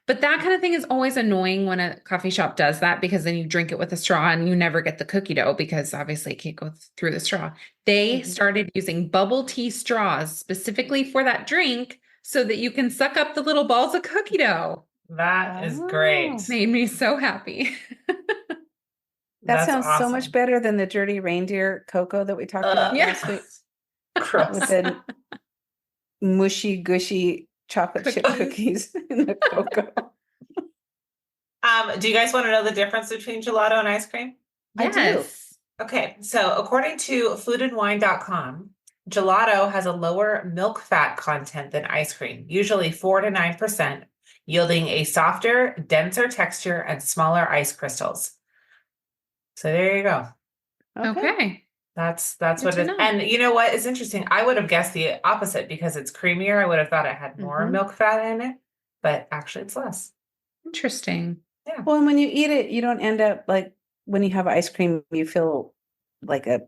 But that kind of thing is always annoying when a coffee shop does that, because then you drink it with a straw and you never get the cookie dough because obviously it can't go through the straw. They started using bubble tea straws specifically for that drink so that you can suck up the little balls of cookie dough. That is great. Made me so happy. That That's sounds so much awesome. better than the dirty reindeer cocoa that we talked about Yeah. last week Gross. with the mushy, gushy chocolate chip cookies in the cocoa. Do you guys want to know the difference between gelato and ice cream? I do. Yes. Okay, so according to foodandwine.com, gelato has a lower milk fat content than ice cream, usually 4 to 9%, yielding a softer, denser texture and smaller ice crystals. So there you go. Okay. That's Good what to it is. know. And you know what? It's interesting. I would have guessed the opposite because it's creamier. I would have thought it had more milk fat in it, but actually it's less. Interesting. Yeah. Well, and when you eat it, you don't end up like when you have ice cream, you feel like a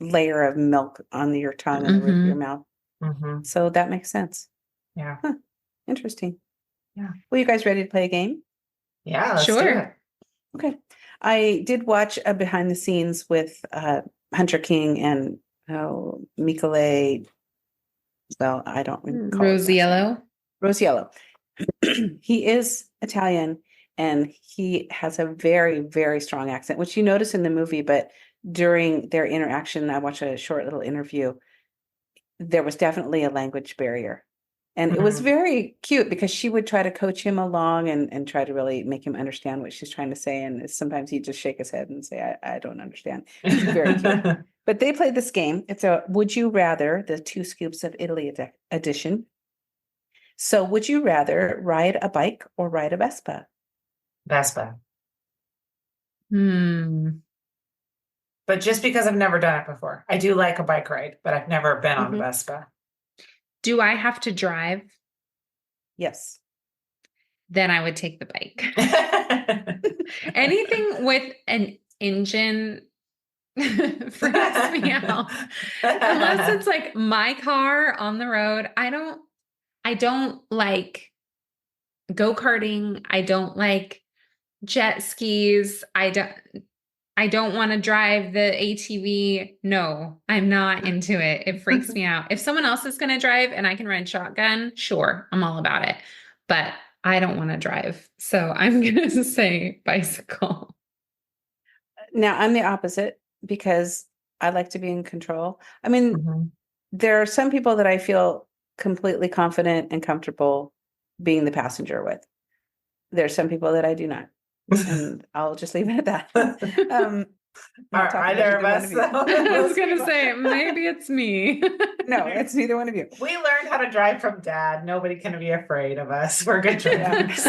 layer of milk on your tongue and the roof of your mouth. Mm-hmm. So that makes sense. Yeah. Huh. Interesting. Yeah. Well, you guys ready to play a game? Yeah, let's do Sure. it. Okay. I did watch a behind the scenes with Hunter King and Michele. Well, I don't recall his last name. Rosiello. Rosiello. He is Italian and he has a very, very strong accent, which you notice in the movie, but during their interaction, I watched a short little interview. There was definitely a language barrier. And it was very cute because she would try to coach him along and try to really make him understand what she's trying to say. And sometimes he'd just shake his head and say, I don't understand. It's very cute. But they played this game. It's a Would You Rather, the 2 Scoops of Italy edition. So would you rather ride a bike or ride a Vespa? Vespa. But But just because I've never done it before. I do like a bike ride, but I've never been on a Vespa. do I have to drive? Yes. Then I would take the bike. Anything with an engine freaks me out. Unless it's like my car on the road. I don't like go-karting. I don't like jet skis. I don't want to drive the ATV. No, I'm not into it. It freaks me out. If someone else is going to drive and I can ride shotgun, sure, I'm all about it. But I don't want to drive. So I'm going to say bicycle. Now I'm the opposite because I like to be in control. I mean, there are some people that I feel completely confident and comfortable being the passenger with. There are some people that I do not. And I'll just leave it at that. Are either of us? I was going to say, maybe it's me. No, it's neither one of you. We learned how to drive from Dad. Nobody can be afraid of us. We're good drivers.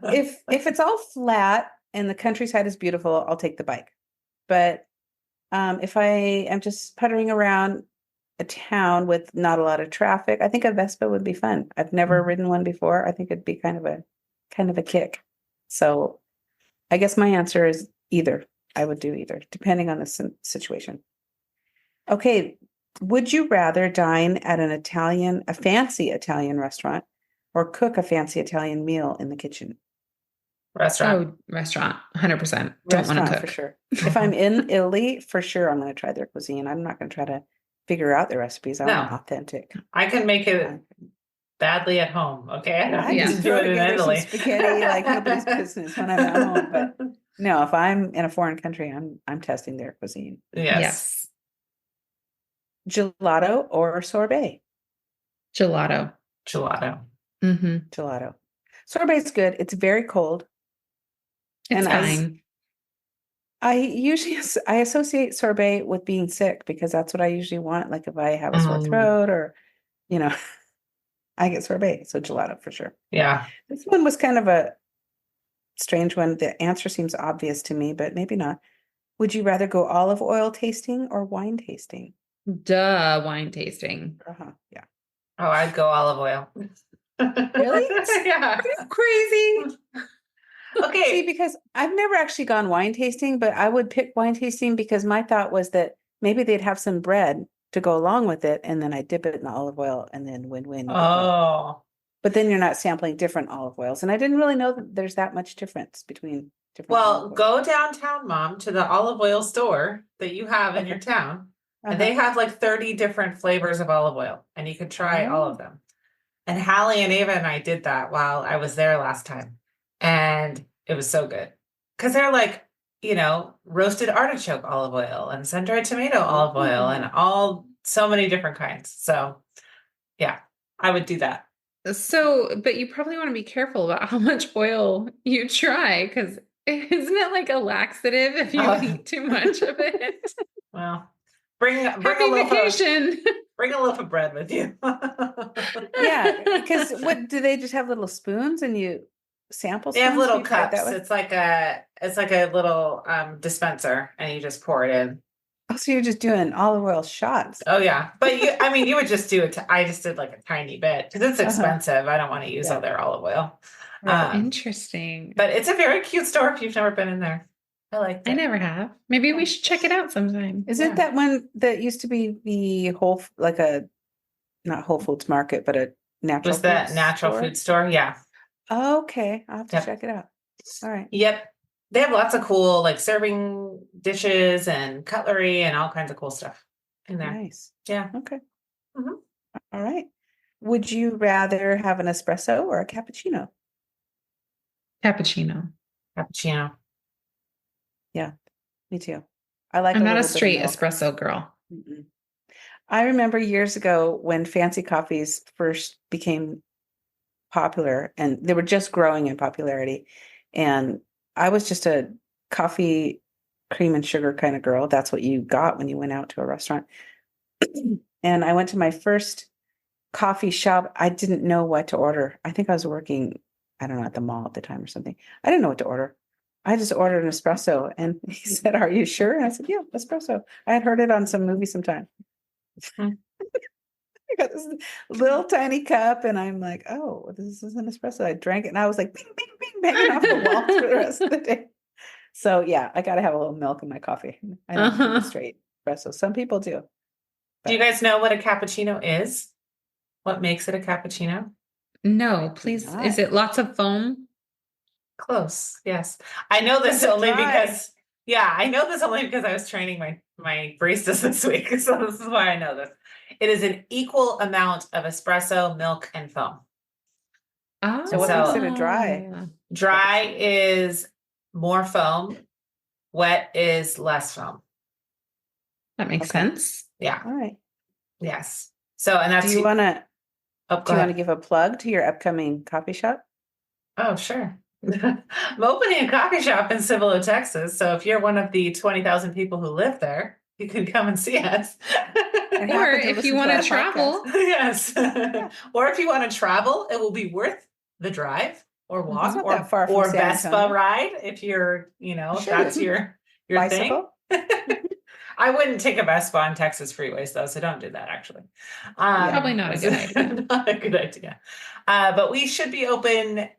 If it's all flat and the countryside is beautiful, I'll take the bike. But if I am just puttering around a town with not a lot of traffic, I think a Vespa would be fun. I've never ridden one before. I think it'd be kind of a kick. So I guess my answer is either. I would do either, depending on the situation. Okay. Would you rather dine at a fancy Italian restaurant or cook a fancy Italian meal in the kitchen? Restaurant. Oh, restaurant. 100%. Don't want to cook. For sure. If I'm in Italy, for sure, I'm going to try their cuisine. I'm not going to try to figure out the recipes. I want authentic. I can make it badly at home. Okay. I don't just do throw it in together some Italy. spaghetti like nobody's business when I'm at home. But no, if I'm in a foreign country, I'm testing their cuisine. Yes. Gelato or sorbet? Gelato. Gelato. Sorbet's good. It's very cold. It's fine. I associate sorbet with being sick because that's what I usually want. Like if I have a sore throat or, I get sorbet. So gelato for sure. Yeah. This one was kind of a strange one. The answer seems obvious to me, but maybe not. Would you rather go olive oil tasting or wine tasting? Duh, wine tasting. Yeah. Oh, I'd go olive oil. Really? Yeah. Are you crazy? Okay. See, because I've never actually gone wine tasting, but I would pick wine tasting because my thought was that maybe they'd have some bread to go along with it, and then I dip it in the olive oil, and then win-win. You get both. Oh, But then you're not sampling different olive oils, and I didn't really know that there's that much difference between different well, olive oils. go downtown, Mom, to the olive oil store that you have in your town. And they have like 30 different flavors of olive oil, and you could try all of them. And Hallie and Ava and I did that while I was there last time. And it was so good. Because they're like, roasted artichoke olive oil and sun-dried tomato olive oil and so many different kinds. So yeah, I would do that. So, but you probably want to be careful about how much oil you try, because isn't it like a laxative if you eat too much of it? Well, bring Happy a loaf vacation. bring a loaf of bread with you. Yeah, because what do they just have little spoons and you sample? They have spoons? little You try it that cups. way? It's like a little dispenser, and you just pour it in. Oh, so you're just doing olive oil shots. Oh yeah, but you would just do it. I just did like a tiny bit because it's expensive. I don't want to use all their olive oil. Right. Interesting. But it's a very cute store if you've never been in there. I like it. I never have. Maybe we should check it out sometime. Isn't that one that used to be the not Whole Foods market, but a natural Was that foods natural store? food store? Yeah. Okay, I'll have to Yep. check it out. All right. Yep. They have lots of cool like serving dishes and cutlery and all kinds of cool stuff in there. Nice. Yeah. Okay. Mhm. All right. Would you rather have an espresso or a cappuccino? Cappuccino. Cappuccino. Me too. I like. I'm not a little bit of straight milk. espresso girl. Mm-mm. I remember years ago when fancy coffees first became popular, and they were just growing in popularity. And I was just a coffee, cream and sugar kind of girl. That's what you got when you went out to a restaurant. And I went to my first coffee shop. I didn't know what to order. I think I was working, I don't know, at the mall at the time or something. I didn't know what to order. I just ordered an espresso, and he said, "Are you sure?" And I said, "Yeah, espresso." I had heard it on some movie sometime. I got this little tiny cup, and I'm like, "Oh, this is an espresso." I drank it, and I was like, "Bing, bing, bing," banging off the walls for the rest of the day. So yeah, I got to have a little milk in my coffee. I don't do the straight espresso. Some people do. Do you guys know what a cappuccino is? What makes it a cappuccino? No, please. not. Is it lots of foam? Close. Yes. I know this Is it only dry? because I know this only because I was training my baristas this week. So this is why I know this. It is an equal amount of espresso, milk, and foam. Oh. So what makes it a dry? Dry is more foam. Wet is less foam. That makes Okay. sense. Yeah. All right. Yes. So, and that's Do you want to? Oh, Do go you want ahead. to give a plug to your upcoming coffee shop? Oh, sure. I'm opening a coffee shop in Cibolo, Texas. So if you're one of the 20,000 people who live there, you can come and see us. And Or happen to if you listen to want our to travel, Yes. Or if you want to travel, it will be worth the drive or It's walk not that far from San Vespa Antonio. ride if you're, if Sure. that's your thing. Bicycle? I wouldn't take a Vespa on Texas freeways though, so don't do that actually. Probably not a good idea. Not a good idea. But we should be open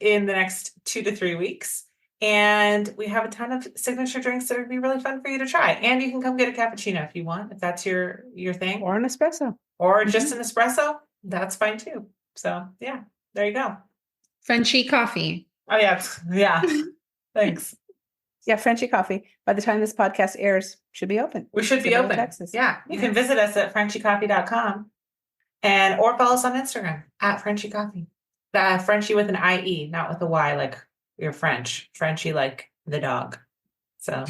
in the next 2 to 3 weeks. And we have a ton of signature drinks that would be really fun for you to try. And you can come get a cappuccino if you want, if that's your thing. Or an espresso. Or just an espresso. That's fine too. So yeah, there you go. Frenchie coffee. Oh yeah. Yeah. Thanks. Yeah, Frenchy Coffee. By the time this podcast airs, should be open. We should be Cibolo, open. Texas. Yeah. You can visit us at FrenchieCoffee.com or follow us on Instagram at Frenchie Coffee. Frenchie with an IE, not with a Y, like you're French. Frenchie like the dog. So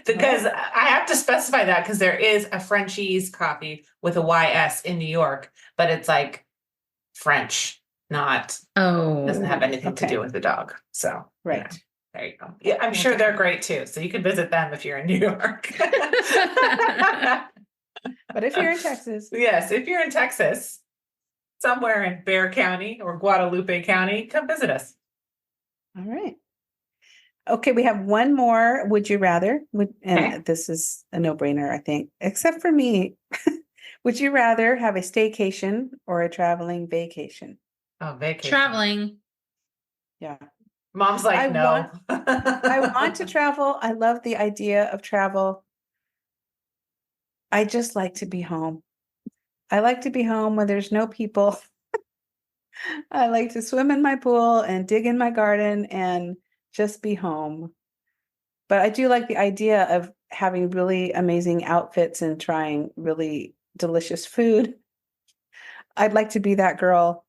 because I have to specify that because there is a Frenchie's coffee with a YS in New York, but it's like French, not doesn't have anything to do with the dog. So Right. there you go. Yeah, I'm sure they're great too. So you can visit them if you're in New York. But if you're in Texas. Yes, if you're in Texas, somewhere in Bexar County or Guadalupe County, come visit us. All right. Okay, we have one more. Would you rather? And this is a no-brainer, I think, except for me. Would you rather have a staycation or a traveling vacation? Oh, vacation. Traveling. Yeah. Mom's like, no. I want to travel. I love the idea of travel. I just like to be home. I like to be home when there's no people. I like to swim in my pool and dig in my garden and just be home. But I do like the idea of having really amazing outfits and trying really delicious food. I'd like to be that girl.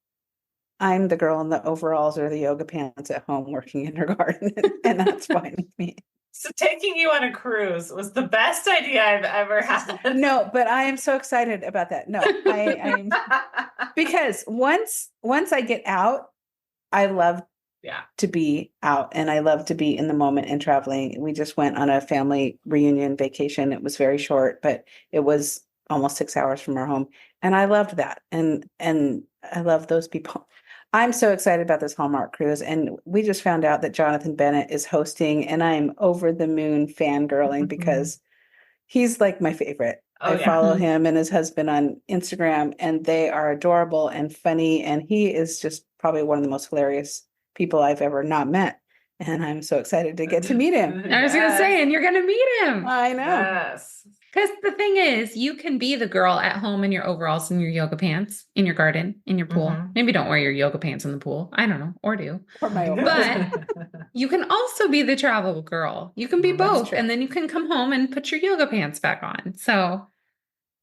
I'm the girl in the overalls or the yoga pants at home working in her garden, and that's fine with me. So taking you on a cruise was the best idea I've ever had. No, but I am so excited about that. No, I'm because once I get out, I love to be out and I love to be in the moment and traveling. We just went on a family reunion vacation. It was very short, but it was almost 6 hours from our home. And I loved that. And I love those people. I'm so excited about this Hallmark cruise. And we just found out that Jonathan Bennett is hosting, and I'm over the moon fangirling because he's like my favorite. I follow him and his husband on Instagram, and they are adorable and funny. And he is just probably one of the most hilarious people I've ever not met. And I'm so excited to get to meet him. I was going to say, and you're going to meet him. I know. Yes. Because the thing is, you can be the girl at home in your overalls and your yoga pants, in your garden, in your pool. Maybe don't wear your yoga pants in the pool. I don't know. Or do. Or my But you can also be the travel girl. You can be both. true. And then you can come home and put your yoga pants back on. So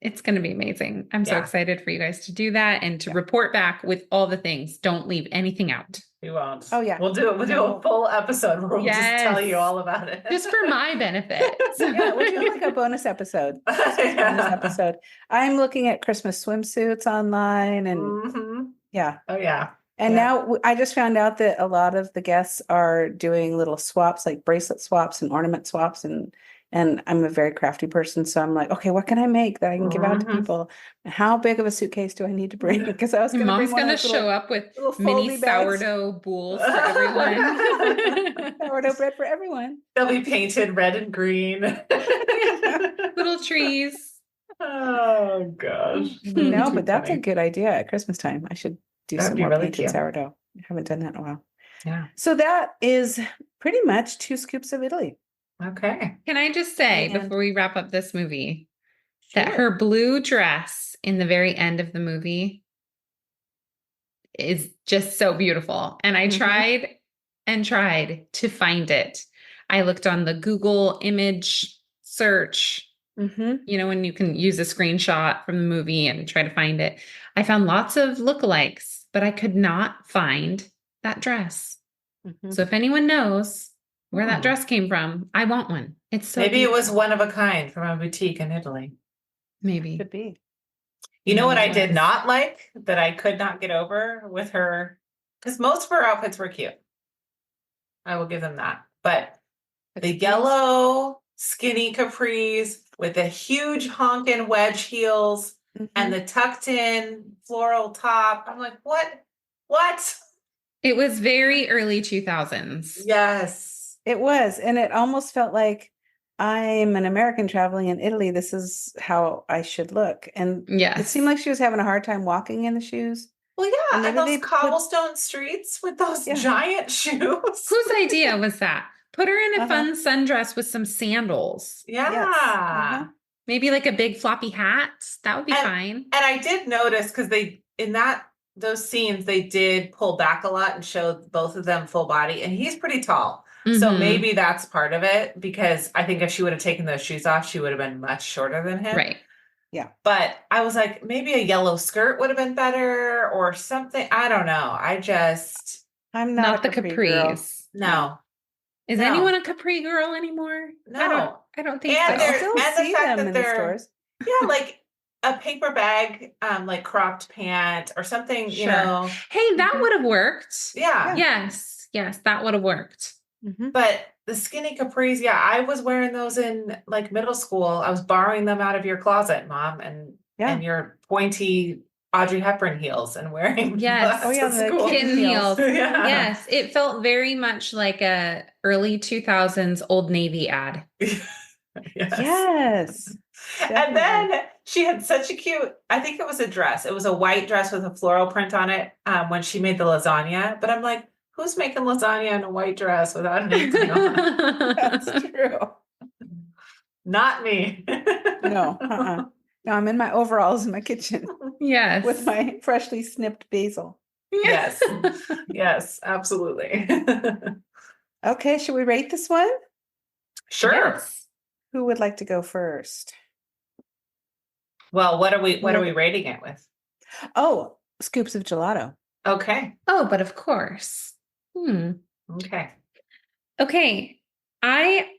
it's going to be amazing. I'm so excited for you guys to do that and to report back with all the things. Don't leave anything out. We won't. Oh, yeah. We'll do a full episode where we'll just tell you all about it. Just for my benefit. Yeah, we'll do like a bonus episode. Bonus episode. I'm looking at Christmas swimsuits online and yeah. Oh, yeah. And now I just found out that a lot of the guests are doing little swaps, like bracelet swaps and ornament swaps. And I'm a very crafty person. So I'm like, okay, what can I make that I can give out to people? How big of a suitcase do I need to bring? Because I was going to bring Mom's going to show up with mini sourdough bowls for everyone. Sourdough bread for everyone. They'll be painted red and green. Little trees. Oh, gosh. No, but that's a good idea at Christmas time. I should do some more really painted cute. sourdough. I haven't done that in a while. Yeah. So that is pretty much 2 scoops of Italy. Okay. Can I just say, before we wrap up this movie, that her blue dress in the very end of the movie is just so beautiful. And I tried and tried to find it. I looked on the Google image search, you know, when you can use a screenshot from the movie and try to find it. I found lots of lookalikes, but I could not find that dress. So if anyone knows where that dress came from, I want one. It's so Maybe beautiful. it was one of a kind from a boutique in Italy. Maybe. Could be. You know what I did not like that I could not get over with her? Because most of her outfits were cute. I will give them that. But the yellow skinny capris with the huge honkin' wedge heels and the tucked in floral top. I'm like, what? What? It was very early 2000s. Yes. It was. And it almost felt like I'm an American traveling in Italy. This is how I should look. And it seemed like she was having a hard time walking in the shoes. Well, yeah. And those they cobblestone streets with those giant shoes. Whose idea was that? Put her in a fun sundress with some sandals. Yeah. Maybe like a big floppy hat. That would be fine. And I did notice because those scenes, they did pull back a lot and showed both of them full body. And he's pretty tall. So maybe that's part of it, because I think if she would have taken those shoes off, she would have been much shorter than him. Right. Yeah. But I was like, maybe a yellow skirt would have been better or something. I don't know. I'm not the capris. No. Is anyone a capri girl anymore? No. I don't think And so. I still see them in the stores. Yeah, like a paper bag, like cropped pant or something, you know. Hey, that would have worked. Yeah. Yes, that would have worked. But the skinny capris, I was wearing those in like middle school. I was borrowing them out of your closet, Mom, and your pointy Audrey Hepburn heels and wearing the kitten heels. Yeah. Yes, it felt very much like a early 2000s Old Navy ad. Yes. And then she had such a cute, I think it was a dress. It was a white dress with a floral print on it when she made the lasagna. But I'm like, who's making lasagna in a white dress without anything on? That's true. Not me. No, No, I'm in my overalls in my kitchen Yes. with my freshly snipped basil. Yes. Yes, absolutely. Okay, should we rate this one? Sure. Yes. Who would like to go first? Well, what are we rating it with? Oh, scoops of gelato. Okay. Oh, but of course. Okay. Okay. I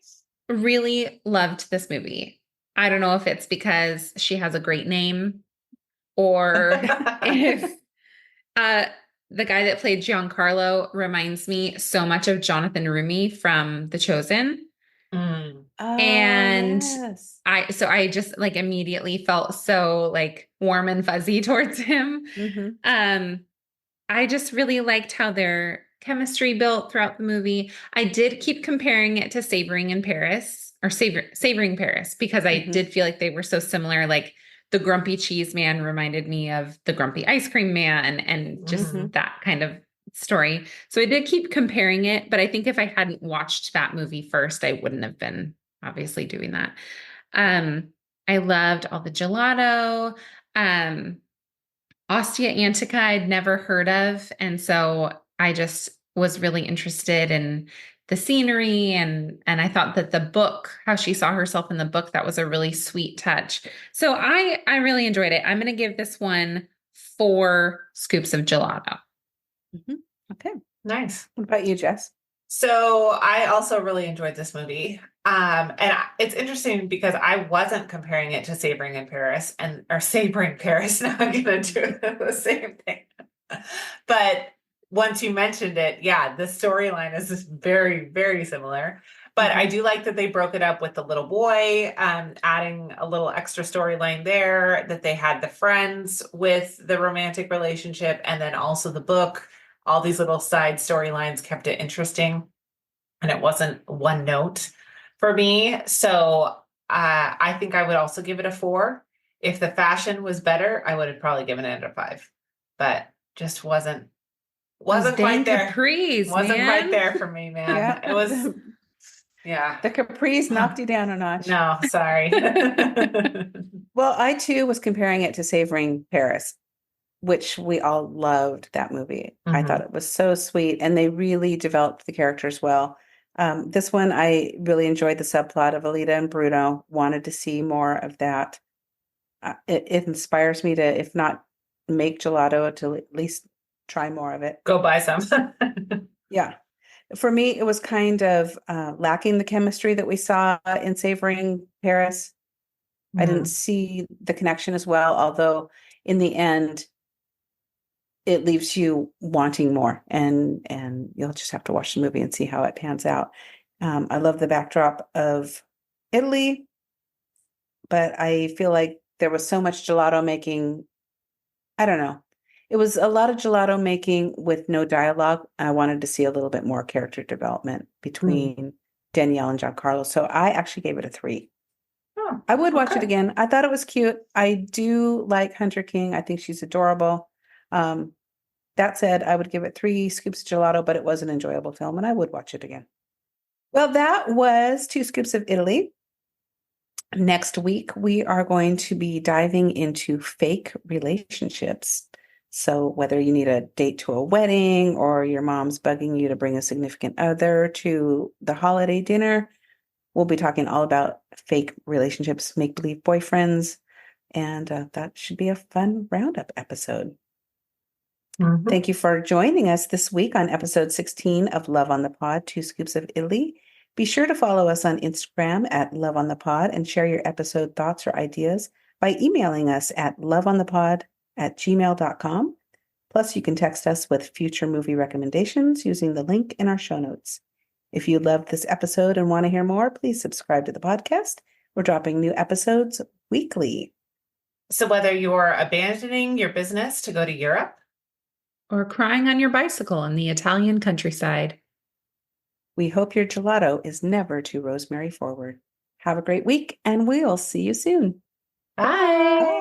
really loved this movie. I don't know if it's because she has a great name or if the guy that played Giancarlo reminds me so much of Jonathan Rumi from The Chosen. Mm. Oh, And yes. I just like immediately felt so like warm and fuzzy towards him. Mm-hmm. I just really liked how their chemistry built throughout the movie. I did keep comparing it to Savoring in Paris or Savoring Paris because I Mm-hmm. did feel like they were so similar. Like the grumpy cheese man reminded me of the grumpy ice cream man and just Mhm. that kind of story. So I did keep comparing it, but I think if I hadn't watched that movie first, I wouldn't have been obviously doing that. I loved all the gelato. Ostia Antica I'd never heard of. And so I just was really interested in the scenery and I thought that the book, how she saw herself in the book, that was a really sweet touch. So I really enjoyed it. I'm going to give this one 4 scoops of gelato. Mhm. Okay. Nice. What about you, Jess? So I also really enjoyed this movie. It's interesting because I wasn't comparing it to Savoring in Paris or Savoring Paris. Now I'm gonna do the same thing. But once you mentioned it, yeah, the storyline is just very, very similar. But I do like that they broke it up with the little boy, adding a little extra storyline there, that they had the friends with the romantic relationship, and then also the book. All these little side storylines kept it interesting, and it wasn't one note for me. So I think I would also give it a 4. If the fashion was better, I would have probably given it a 5, but just wasn't Those quite dang there. capris, Wasn't man. quite there for me, man. Yeah. It was, yeah. The capris knocked you down a notch. No, sorry. Well, I too was comparing it to Savoring Paris, which we all loved that movie. I thought it was so sweet, and they really developed the characters well. This one, I really enjoyed the subplot of Alita and Bruno. Wanted to see more of that. It inspires me to, if not make gelato, to at least try more of it. Go buy some. Yeah. For me, it was kind of lacking the chemistry that we saw in Savoring Paris. I didn't see the connection as well, although in the end, it leaves you wanting more, and you'll just have to watch the movie and see how it pans out. I love the backdrop of Italy, but I feel like there was so much gelato making. I don't know. It was a lot of gelato making with no dialogue. I wanted to see a little bit more character development between Danielle and Giancarlo. So I actually gave it a 3. Oh, I would watch it okay. again. I thought it was cute. I do like Hunter King. I think she's adorable. That said, I would give it 3 scoops of gelato, but it was an enjoyable film and I would watch it again. Well, that was 2 scoops of Italy. Next week, we are going to be diving into fake relationships. So whether you need a date to a wedding or your mom's bugging you to bring a significant other to the holiday dinner, we'll be talking all about fake relationships, make-believe boyfriends, and that should be a fun roundup episode. Thank you for joining us this week on episode 16 of Love on the Pod, 2 Scoops of Italy. Be sure to follow us on Instagram at Love on the Pod and share your episode thoughts or ideas by emailing us at loveonthepod@gmail.com. Plus, you can text us with future movie recommendations using the link in our show notes. If you loved this episode and want to hear more, please subscribe to the podcast. We're dropping new episodes weekly. So whether you're abandoning your business to go to Europe, Or crying on your bicycle in the Italian countryside, we hope your gelato is never too rosemary forward. Have a great week, and we'll see you soon. bye.